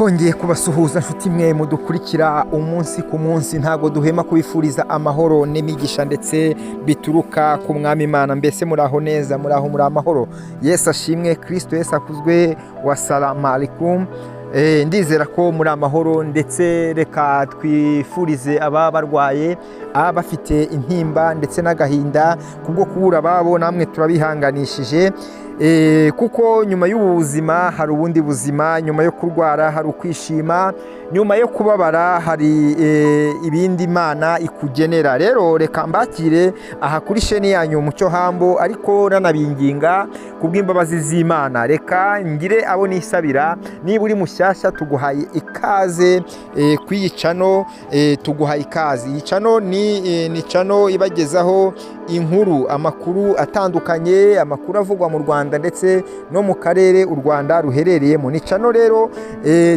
twongeye kubasuhuza nshuti mwe mudukurikira umunsi ku munsi, ntago duhema kubifuriza amahoro n'imigisha ndetse bituruka ku mwami Imana. Mbese muraho neza, muraho muri amahoro? Yesu ashimwe, Kristo Yesu akuzwe. Wassalamu alaikum. Ndizera ko muri amahoro, ndetse reka twifurize aba barwaye, bafite intimba ndetse n'agahinda kubwo kubura ababo, namwe turabihanganishije. Kuko nyuma y'ubuzima hari ubundi buzima, nyuma yo kurwara hari ukwishima, nyuma yo kubabara hari ibindi Imana ikugenera. Rero reka mbakire aha kuri sheni yanyu Mucyo Hambo, ariko nanabinginga kubw'imbabazi z'Imana, reka ngire abo nisabira. Niba uri mushyashya tuguhaye ikaze kw'iyi channel, tuguhaye ikaze. Iyi channel ni channel ibagezaho inkuru, amakuru atandukanye, amakuru avugwa mu Rwanda ndetse no mu karere u Rwanda ruherereyemo. Ni channel rero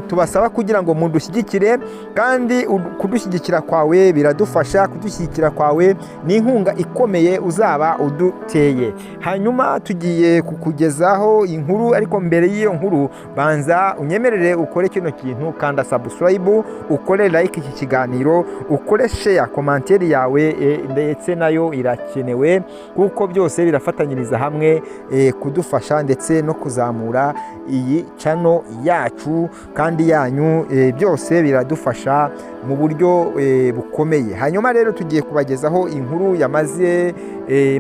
tubasaba kugira ngo mudushyigikire, kandi kudushyigikira kwawe biradufasha. Kudushyigikira kwawe ni inkunga ikomeye uzaba uduteye. Hanyuma tugiye kukugezaho inkuru, ariko mbere y'iyo nkuru banza unyemerere ukore kino kintu, kanda subscribe, ukore like iki kiganiro, ukore share, commentaire yawe ndetse nayo irakenewe, kuko byose birafatanyiriza hamwe kudufasha ndetse no kuzamura iyi channel yacu kandi yanyu. Byose biradufasha mu buryo bukomeye. Hanyuma rero tugiye kubagezaho inkuru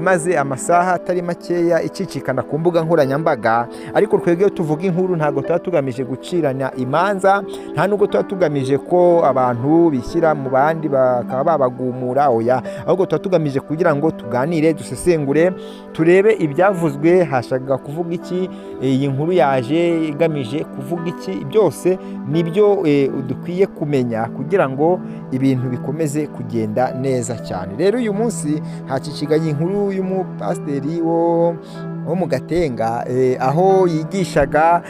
maze amasaha atari makeya icicikana ku mbuga nkoranyambaga, ariko twebwe tuvuga inkuru ntago tuba tugamije guciranya imanza, nta nubwo tuba tugamije ko abantu bishyira mu bandi bakaba babagumura, oya, ahubwo tuba tugamije kugira ngo tuganire, dusesengure, turebe ibyavuzwe hashakaga kuvuga iki, iyi nkuru yaje igamije kuvuga iki. Byose nibyo dukwiye kumenya kugira ngo ibintu bikomeze kugenda neza cyane. Rero uyu munsi haciciganye inkuru y'umupasiteri wo mu Gatenga, aho yigishaga,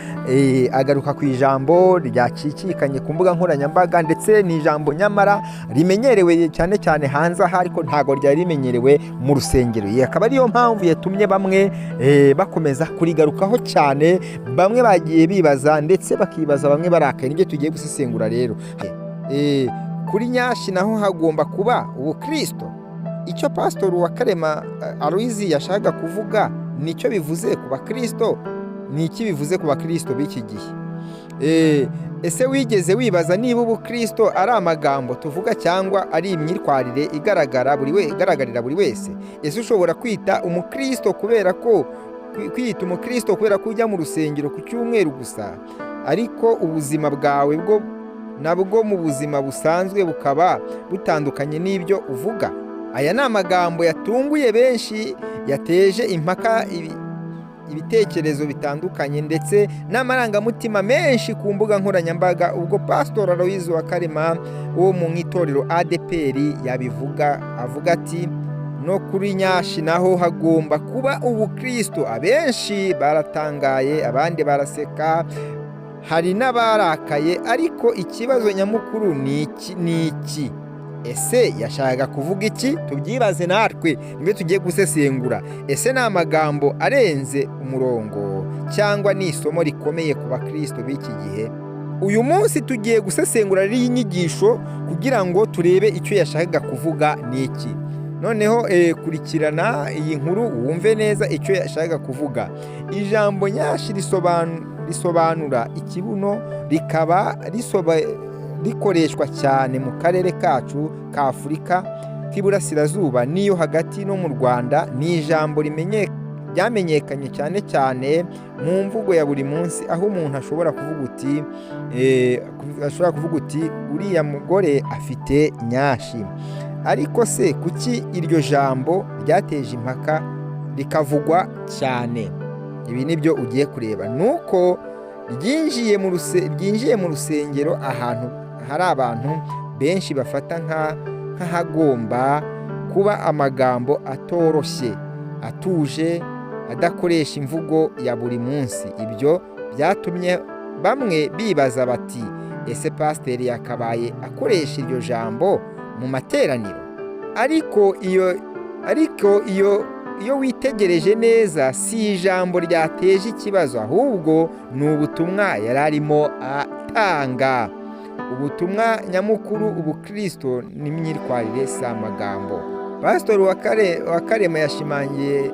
agaruka ku ijambo ryacicikanye ku mbuga nkoranyambaga, ndetse ni ijambo nyamara rimenyerewe cyane cyane hanze aha, ariko ntago ryari rimenyerewe mu rusengero. Akaba ariyo mpamvu yatumye bamwe bakomeza kurigarukaho cyane, bamwe bagiye bibaza ndetse bakibaza, bamwe barakaye. Nibyo tugiye gusesengura rero. Kuri Nyashi naho hagomba kuba ubukristo. Icyo Pastor Uwakarema Aloyizi yashaka kuvuga nicyo bivuze ku bakristo, ni iki bivuze ku bakristo b'iki gihe? Ese wigeze wibaza niba ubukristo ari amagambo tuvuga cyangwa ari imyitwarire igaragarira buri wese? Ese ushobora kwita umukristo kubera ko ujya mu rusengero ku cyumweru gusa, ariko ubuzima bwawe nabwo mu buzima busanzwe bukaba butandukanye n'ibyo uvuga? Aya ni amagambo yatunguye benshi, yateje impaka, ibitekerezo bitandukanye ndetse n'amarangamutima menshi ku mbuga nkoranyambaga, ubwo Pastor Aloyizi Uwakarema wo mu itorero ADEPR yabivuga, avuga ati no kuri Nyashi naho hagomba kuba ubukristo. Abenshi baratangaye, abandi baraseka, hari n'abarakaye, ariko ikibazo nyamukuru ni iki? Ese yashakaga kuvuga iki? Tubyibaze natwe, nibyo tugiye gusesengura. Ese ni amagambo arenze umurongo cyangwa ni isomo rikomeye ku bakristo b'iki gihe? Uyu munsi tugiye gusesengura iyi nyigisho kugira ngo turebe icyo yashakaga kuvuga ni iki. Noneho kurikirana iyi nkuru wumve neza icyo yashakaga kuvuga. Ijambo Nyashi risobanura ikibuno, rikaba rikoreshwa cyane mu karere kacu ka Afurika k'Iburasirazuba n'iyo hagati no mu Rwanda. Ni ijambo ryamenyekanye cyane cyane mu mvugo ya buri munsi, aho umuntu ashobora kuvuga uti uriya mugore afite Nyashi. Ariko se kuki iryo jambo ryateje impaka rikavugwa cyane? Ibi nibyo ugiye kureba. Nuko ryinjiye mu rusengero, ahantu hari abantu benshi bafata nk'ahagomba kuba amagambo atoroshye, atuje, adakoresha imvugo ya buri munsi. Ibyo byatumye bamwe bibaza bati, ese pasiteri yakabaye akoresha iryo jambo mu materaniro? Ariko iyo iyo witegereje neza si ijambo ryateje ikibazo, ahubwo ni ubutumwa yari arimo atanga. Ubutumwa nyamukuru ubukristo n'imyitwarire si amagambo. Pasitori wa Karema yashimangiye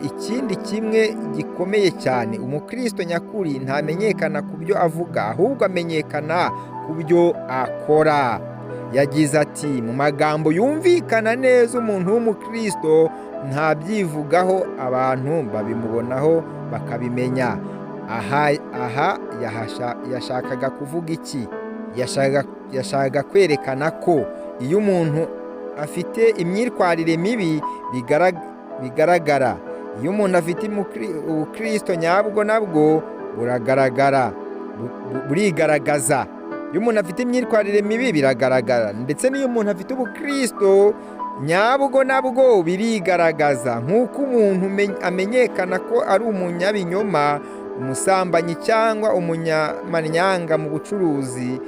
ikindi kimwe gikomeye cyane: umukristo nyakuri ntamenyekana ku byo avuga, ahubwo amenyekana ku byo akora. Yagize ati, mu magambo yumvikana neza umuntu w'umukristo ntabyivugaho, abantu babimubonaho bakabimenya. Aha yashakaga kuvuga iki? Yashakaga kwerekana ko iyo umuntu afite imyitwarire mibi bigaragara. Iyo umuntu afite ubukristo nyabwo nabwo burigaragaza. Iyo umuntu afite imyitwarire mibi biragaragara, ndetse n'iyo umuntu afite ubukristo nyabwo nabwo birigaragaza. nk'uko umuntu amenyekana ko ari umunyabinyoma, umusambanyi cyangwa umunyamanyanga mu bucuruzi,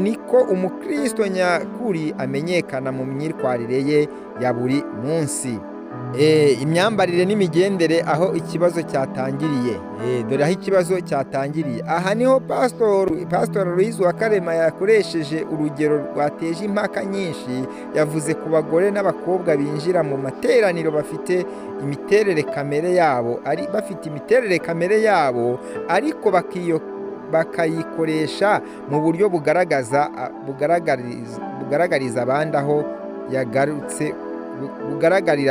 niko umukristo nyakuri amenyekana mu myitwarire ye ya buri munsi. Imyambarire n'imigendere, aho ikibazo cyatangiriye. Dore aho ikibazo cyatangiriye. Aha niho Pastor Aloys wa Karema yakoresheje urugero rwateje impaka nyinshi. Yavuze ku bagore n'abakobwa binjira mu materaniro bafite imiterere kamere yabo, ariko bakayikoresha mu buryo bugaragariza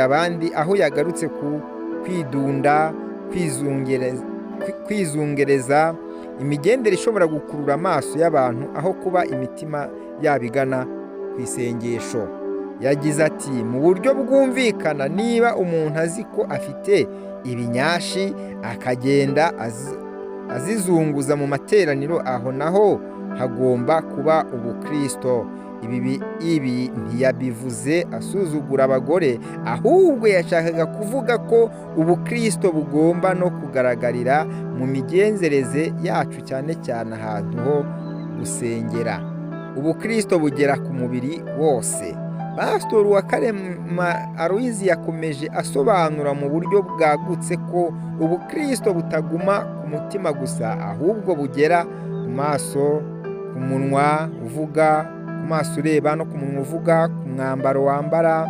abandi aho yagarutse ku kwidunda, kwizungereza, imigendere ishobora gukurura amaso y'abantu aho kuba imitima yabigana ku isengesho. Yagize ati, mu buryo bwumvikana, niba umuntu azi ko afite ibinyashi akagenda azizunguza mu materaniro, aho naho hagomba kuba ubukristo. Ibi ntiyabivuze asuzugura abagore, ahubwo yashakaga kuvuga ko ubukristo bugomba no kugaragarira mu migenzereze yacu, cyane cyane ahantu ho gusengera. Ubukristo bugera ku mubiri wose. Pasitori wa Karema Aloys yakomeje asobanura mu buryo bwagutse ko ubukristo butaguma ku mutima gusa, ahubwo bugera ku maso, ku munwa uvuga, ku maso ureba no ku munwa uvuga, ku mwambaro wambara,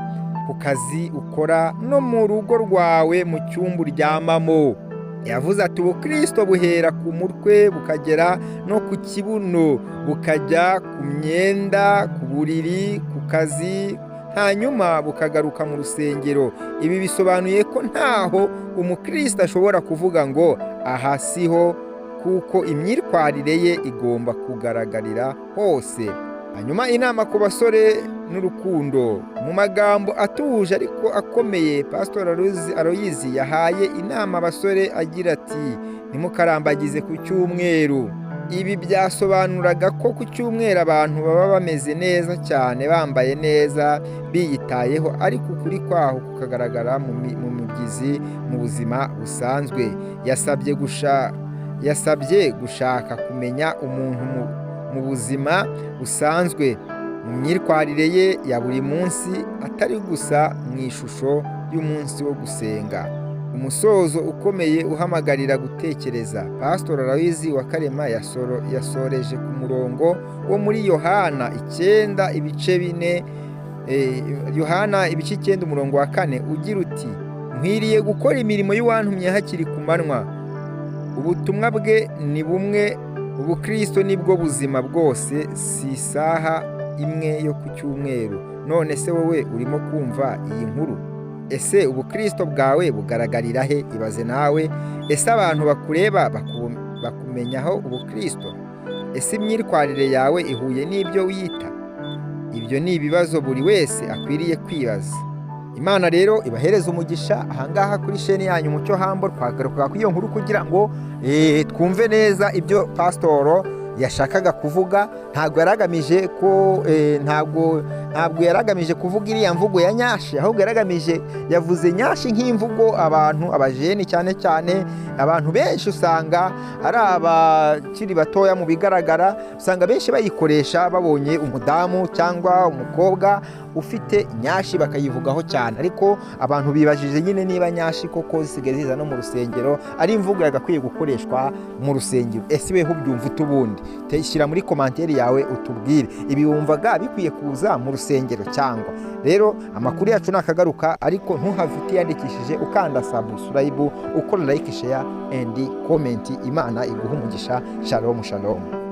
ku kazi ukora, no mu rugo rwawe, mu cyumba uryamamo. Yavuze ati, ubukristo buhera ku mutwe bukagera no ku kibuno, bukajya ku myenda, ku buriri, ku kazi, hanyuma bukagaruka mu rusengero. Ibi bisobanuye ko ntaho umukristo ashobora kuvuga ngo aha siho, kuko imyitwarire ye igomba kugaragarira hose. Hanyuma inama ku basore n'urukundo. Mu magambo atuje ariko akomeye, Pastor Aloys yahaye inama abasore agira ati, ntimukarambagize ku cyumweru. Ibi byasobanuraga ko ku cyumweru abantu baba bameze neza cyane, bambaye neza, biyitayeho, ariko ukuri kwaho kukagaragara mu mibyizi mu buzima busanzwe. Yasabye gushaka kumenya umuntu mu buzima busanzwe, mu myitwarire ye ya buri munsi, atari gusa mu ishusho y'umunsi wo gusenga. Umusozo ukomeye uhamagarira gutekereza. Pastor Aloys wa Karema yasoreje ku murongo wo muri Yohana 9:4 umurongo wa 4 ugira uti, nkwiriye gukora imirimo y'uwantumye hakiri ku manywa. Ubutumwa bwe ni bumwe, ubukristo nibwo buzima bwose, si isaha imwe yo ku cyumweru. None se wowe urimo kumva iyi nkuru? Ese ubukristo bwawe bugaragarira he? Ibaze nawe. Ese abantu bakureba bakumenyaho ubukristo? Ese imyitwarire yawe ihuye n'ibyo wiyita? Ibyo ni ibibazo buri wese akwiriye kwibaza. Imana rero ibahereza umugisha. Ahangaha kuri sheni yanyu Umucyo Humble twagaruka ku iyo nkuru kugira ngo twumve neza ibyo pasitoro yashakaga kuvuga. Ntabwo yaragamije ko ntabwo yaragamije kuvuga iriya mvugo ya nyashi, ahubwo yaragamije yavuze nyashi nk'imvugo abantu abajeni cyane cyane abantu benshi usanga ari abakiri batoya mu bigaragara, usanga benshi bayikoresha babonye umudamu cyangwa umukobwa ufite nyashi bakayivugaho cyane, ariko abantu bibajije nyine niba nyashi koko zisigaye ziza no mu rusengero ari imvugo yagakwiye gukoreshwa mu rusengero. Ese weho ubyumva utubundi? Shyira muri komanteri yawe utubwire ibi wumvaga bikwiye kuza mu rusengero cyangwa. Rero amakuru yacu nakagaruka, ariko ntuhave utiyandikishije ukanda subscribe, ukora like, share and comment. Imana iguha umugisha. Shalom shalom.